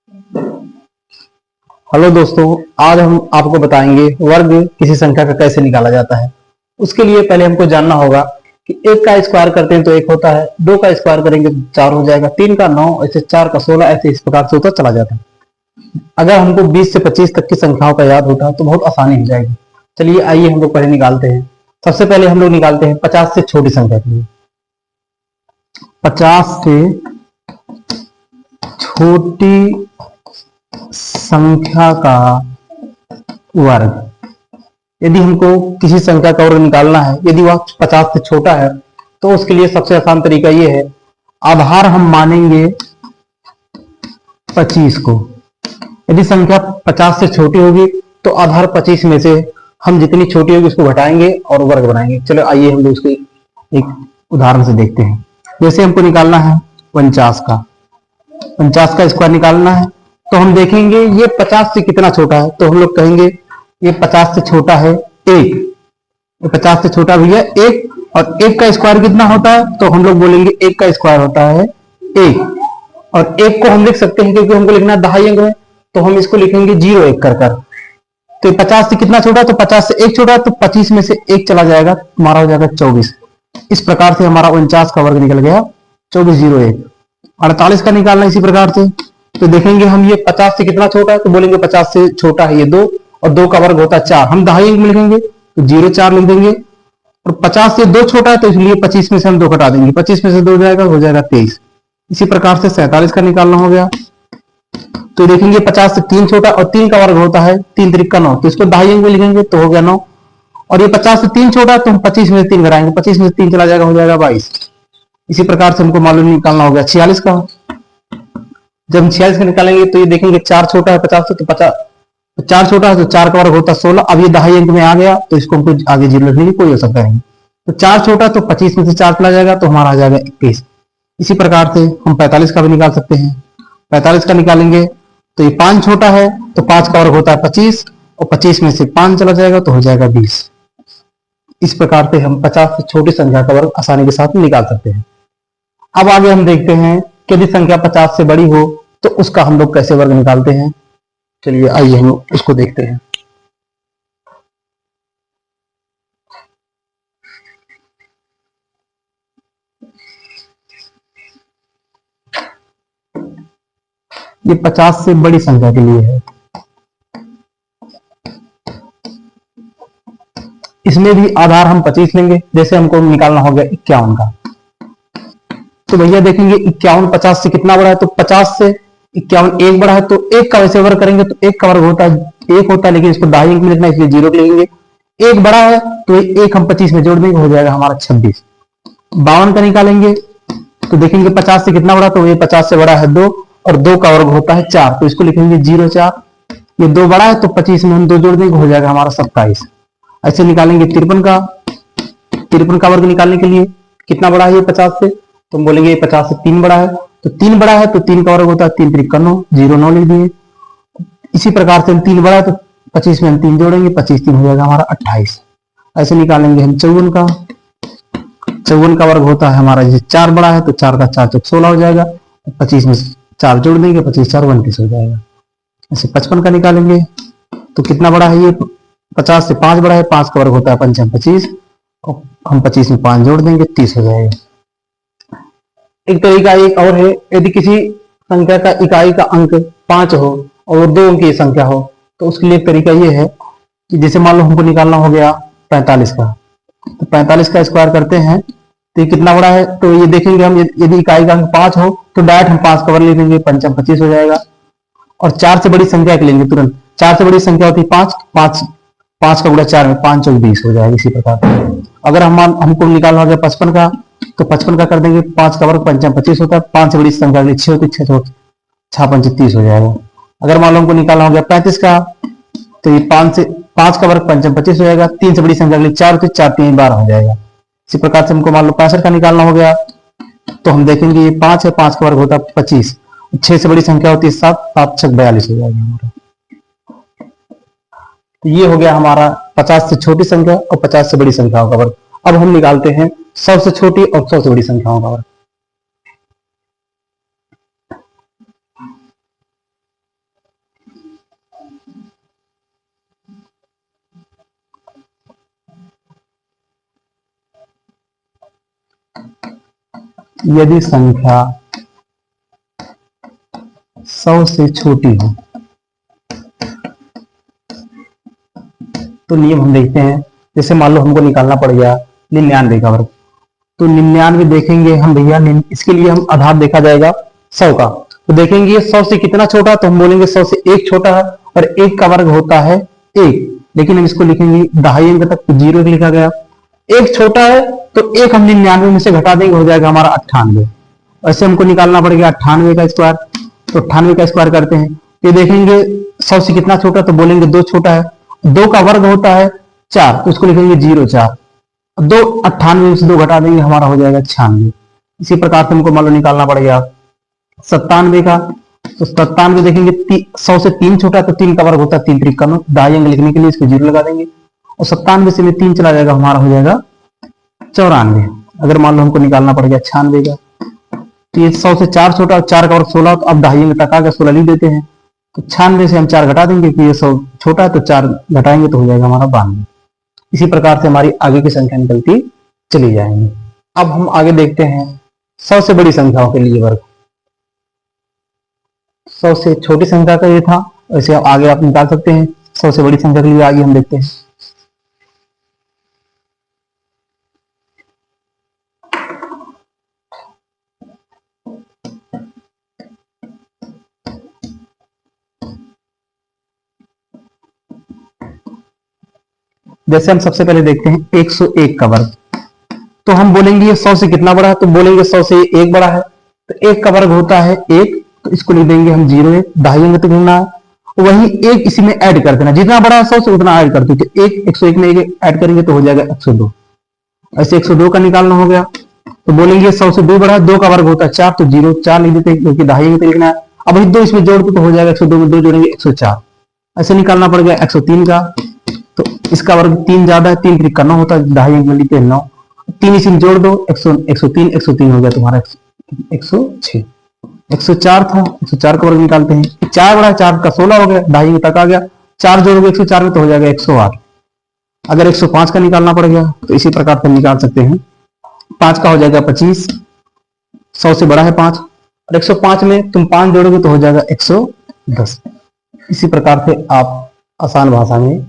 Hello दोस्तों, आज हम आपको बताएंगे वर्ग किसी संख्या का कैसे निकाला जाता है। उसके लिए पहले हमको जानना होगा कि एक का स्क्वायर करते हैं तो एक होता है, दो का स्क्वायर करेंगे तो चार हो जाएगा, तीन का 9, ऐसे चार का 16, ऐसे इस प्रकार से होता चला जाता है। अगर हमको 20 से 25 तक की संख्याओं का याद होता है तो बहुत आसानी हो जाएगी। चलिए आइए हम लोग पहले निकालते हैं। सबसे पहले हम लोग निकालते हैं 50 से छोटी संख्या के लिए। 50 से छोटी संख्या का वर्ग। यदि हमको किसी संख्या का वर्ग निकालना है, यदि वह 50 से छोटा है, तो उसके लिए सबसे आसान तरीका यह है, आधार हम मानेंगे 25 को। यदि संख्या 50 से छोटी होगी तो आधार 25 में से हम जितनी छोटी होगी उसको घटाएंगे और वर्ग बनाएंगे। चलो आइए हम लोग उसको एक उदाहरण से देखते हैं। जैसे हमको निकालना है 49 का, 50 का स्क्वायर निकालना है, तो हम देखेंगे ये 50 से कितना छोटा है, तो हम लोग कहेंगे ये 50 से छोटा है एक। ये 50 से छोटा भी है एक, और एक का स्क्वायर कितना होता है, तो हम लोग बोलेंगे एक का स्क्वायर होता है एक। और एक को हम लिख सकते हैं क्योंकि हमको लिखना है दहाई अंक में, तो हम इसको लिखेंगे 0 1 कर कर। तो 50 से कितना छोटा है, तो 50 से एक छोटा है, तो 25 में से एक चला जाएगा, हमारा हो जाएगा 24। इस प्रकार से हमारा 49 का वर्ग निकल गया 24 0 1। 48 का निकालना इसी प्रकार से, तो देखेंगे हम ये 50 से कितना छोटा है, तो बोलेंगे 50 से छोटा है ये 2, और 2 का वर्ग होता है 4। हम दहाई अंक में लिखेंगे तो 0 4 लिख देंगे। और 50 से 2 छोटा है तो इसलिए 25 में से हम 2 घटा देंगे, 25 में से 2 जाएगा, हो जाएगा 23। इसी प्रकार से 47 का निकालना हो गया, तो देखेंगे 50 से 3 छोटा और 3 का वर्ग होता है 3 3 का 9, तो इसको दहाई अंक में लिखेंगे तो हो गया 9। और ये 50 से 3 छोटा है तो हम 25 में से 3 घटाएंगे, 25 में से 3 चला जाएगा, हो जाएगा 22। इसी प्रकार से हमको मालूम निकालना होगा 46 का। जब हम 46 का निकालेंगे तो ये देखेंगे 4 छोटा है 50 से, तो 4 छोटा है तो 4 का वर्ग होता है 16। अब ये दहाई अंक में आ गया तो इसको हमको आगे 0 लिखने की कोई आवश्यकता नहीं। तो 4 छोटा तो 25 में से 4 चला जाएगा, तो हमारा आ जाएगा 21। इसी प्रकार से हम 45 का भी निकाल सकते हैं। 45 का निकालेंगे तो ये 5 छोटा है तो 5 का वर्ग होता है 25, और 25 में से 5 चला जाएगा तो हो जाएगा 20। इस प्रकार से हम 50 से छोटी संख्या का वर्ग आसानी के साथ निकाल सकते हैं। अब आगे हम देखते हैं कि यदि संख्या 50 से बड़ी हो तो उसका हम लोग कैसे वर्ग निकालते हैं। चलिए आइए हम उसको देखते हैं। ये 50 से बड़ी संख्या के लिए है। इसमें भी आधार हम 25 लेंगे। जैसे हमको निकालना हो गया 51 का, तो भैया देखेंगे 51 50 से कितना बड़ा है, तो 50 से 51 एक बड़ा है, तो एक का वैसे वर्ग करेंगे तो एक का वर्ग होता है एक होता है, लेकिन इसको दहाई अंक में लिखना है इसलिए 0 लिखेंगे। एक बड़ा है तो एक हम 25 में जोड़ देंगे, हो जाएगा हमारा 26। 52 का निकालेंगे तो देखेंगे 50 से कितना बड़ा, तो ये 50 से बड़ा है 2, और 2 का वर्ग होता है 4, तो इसको लिखेंगे 0 4। ये 2 बड़ा है तो 25 में हम 2 जोड़ देंगे, हो जाएगा हमारा 27। ऐसे निकालेंगे 53 का। 53 का वर्ग निकालने के लिए कितना बड़ा है ये 50 से, तो हम बोलेंगे 50 से 3 बड़ा है, तो 3 बड़ा है तो 3 का वर्ग होता है 3 3 का 9, 0 9 लिख दिए। इसी प्रकार से हम 3 बड़ा है तो 25 में हम 3 जोड़ेंगे, 25 3 हो जाएगा हमारा 28। ऐसे निकालेंगे हम 54 का। 54 का वर्ग होता है हमारा, जैसे 4 बड़ा है तो 4 का 4 चौक 16 हो जाएगा, 25 में 4 जोड़ देंगे, 25 4 29 हो जाएगा। ऐसे 55 का निकालेंगे तो कितना बड़ा है ये, 50 से 5 बड़ा है, 5 का वर्ग होता है 5 25, और हम 25 में 5 जोड़ देंगे, 30 हो जाएगा। एक तरीका एक और है, यदि किसी संख्या का इकाई का अंक 5 हो और 2 अंक की संख्या हो, तो उसके लिए एक तरीका ये है कि जैसे मान लो हमको निकालना हो गया 45 का, तो 45 का स्क्वायर करते हैं तो ये कितना बड़ा है, तो ये देखेंगे हम यदि इकाई का अंक 5 हो तो डायरेक्ट हम 5 का वर्ग ले लेंगे, 5 25 हो जाएगा। और 4 से बड़ी संख्या के लेंगे तुरंत, 4 से बड़ी संख्या होती है 5, 5 का गुणा 4 में 5 चौक 20 हो जाएगा। इसी प्रकार अगर हमको निकालना हो गया 55 का, तो 55 का कर देंगे, 5 का वर्ग 5 25 होता है, 5 से बड़ी संख्या के लिए 6 होती है, 6 5 30 हो जाएगा। अगर मान लो हमको निकालना हो गया 35 का, तो ये 5 का वर्ग 5 25 हो जाएगा, 3 से बड़ी संख्या के लिए 4 होती है, 4 3 12 हो जाएगा। इसी प्रकार से हमको मान लो 65 का निकालना हो गया, तो हम देखेंगे ये 5 है, 5 का वर्ग होता है 25, 6 से बड़ी संख्या होती है 7, 7 6 42 हो जाएगा हमारा। तो ये हो गया हमारा 50 से छोटी संख्या और 50 से बड़ी संख्याओं का वर्ग। अब हम निकालते हैं सबसे छोटी और सबसे बड़ी संख्याओं का वर्ग। यदि संख्या 100 से छोटी हो तो नियम हम देखते हैं। जैसे मान लो हमको निकालना पड़ गया 99 का वर्ग, तो 99 देखेंगे हम भैया, इसके लिए हम आधार देखा जाएगा 100 का, तो देखेंगे 100 से कितना छोटा, तो हम बोलेंगे 100 से 1 छोटा है, और 1 का वर्ग होता है 1, लेकिन हम इसको लिखेंगे दहाई अंक तक, तो 0 लिखा गया। 1 छोटा है तो 1 हम 99 में से घटा देंगे, हो जाएगा हमारा 98। ऐसे हमको निकालना पड़ेगा 98 का स्क्वायर, तो 98 का स्क्वायर करते हैं, ये देखेंगे 100 से कितना छोटा, तो बोलेंगे 2 छोटा है, 2 का वर्ग होता है 4, तो इसको लिखेंगे 0,4, 2 98 में से 2 घटा देंगे, हमारा हो जाएगा 96। इसी प्रकार से हमको मान लो निकालना पड़ेगा 97 का, तो 97 देखेंगे 100 से 3 छोटा, तो 3 का वर्ग होता है 3 त्रिक 9, दाई अंक लिखने के लिए इसको 0 लगा देंगे, और 97 से में 3 चला जाएगा, हमारा हो जाएगा 94। अगर मान लो हमको निकालना पड़ेगा 96 का, तो ये 100 से 4 छोटा, 4 का वर्ग 16, तो अब दाई अंक तक आ गया, 16 लिख देते हैं, तो 96 से हम 4 घटा देंगे कि ये 100 छोटा है, तो 4 घटाएंगे तो हो जाएगा हमारा 92। इसी प्रकार से हमारी आगे की संख्या निकलती चली जाएंगी। अब हम आगे देखते हैं 100 से बड़ी संख्याओं के लिए वर्ग। 100 से छोटी संख्या का ये था, वैसे आगे आप निकाल सकते हैं। 100 से बड़ी संख्या के लिए आगे हम देखते हैं। जैसे हम सबसे पहले देखते हैं 101 का वर्ग, तो हम बोलेंगे ये 100 से कितना बड़ा है, तो बोलेंगे 100 से 1 बड़ा है, तो 1 का वर्ग होता है 1, तो इसको लिख देंगे हम 0,1, दाई अंक तक ढूंढना है, वही 1 इसी में ऐड कर देना, जितना बड़ा है 100 से उतना ऐड कर दो, तो 101 में 1 ऐड करेंगे तो हो जाएगा 102। ऐसे 102 का निकालना हो गया, तो बोलेंगे 100 से 2 बड़ा है, 2 का वर्ग होता है 4, तो 0,4 लिख देते हैं, क्योंकि दाई अंक लिखना है। अब वही 2 इसमें जोड़ दो तो हो जाएगा 102 में 2 जोड़ेंगे 104। ऐसे निकालना पड़ गया 103 का, तो इसका वर्ग 3 ज्यादा है, 3 त्रिक 9 होता है, दाई अंक में लिखते हैं 9, 3 इसी में जोड़ दो 103 हो गया तुम्हारा 106। 104 था, 104 का वर्ग निकालते हैं, 4 बड़ा है, 4 का 16 हो गया, दाई अंक तक आ गया, 4 जोड़ोगे 104 में तो हो जाएगा 108। अगर 105 का निकालना पड़ गया तो इसी प्रकार से निकाल सकते हैं, 5 का हो जाएगा 25, 100 से बड़ा है 5, और 105 में तुम 5 जोड़ोगे तो हो जाएगा 110। इसी प्रकार से आप आसान भाषा में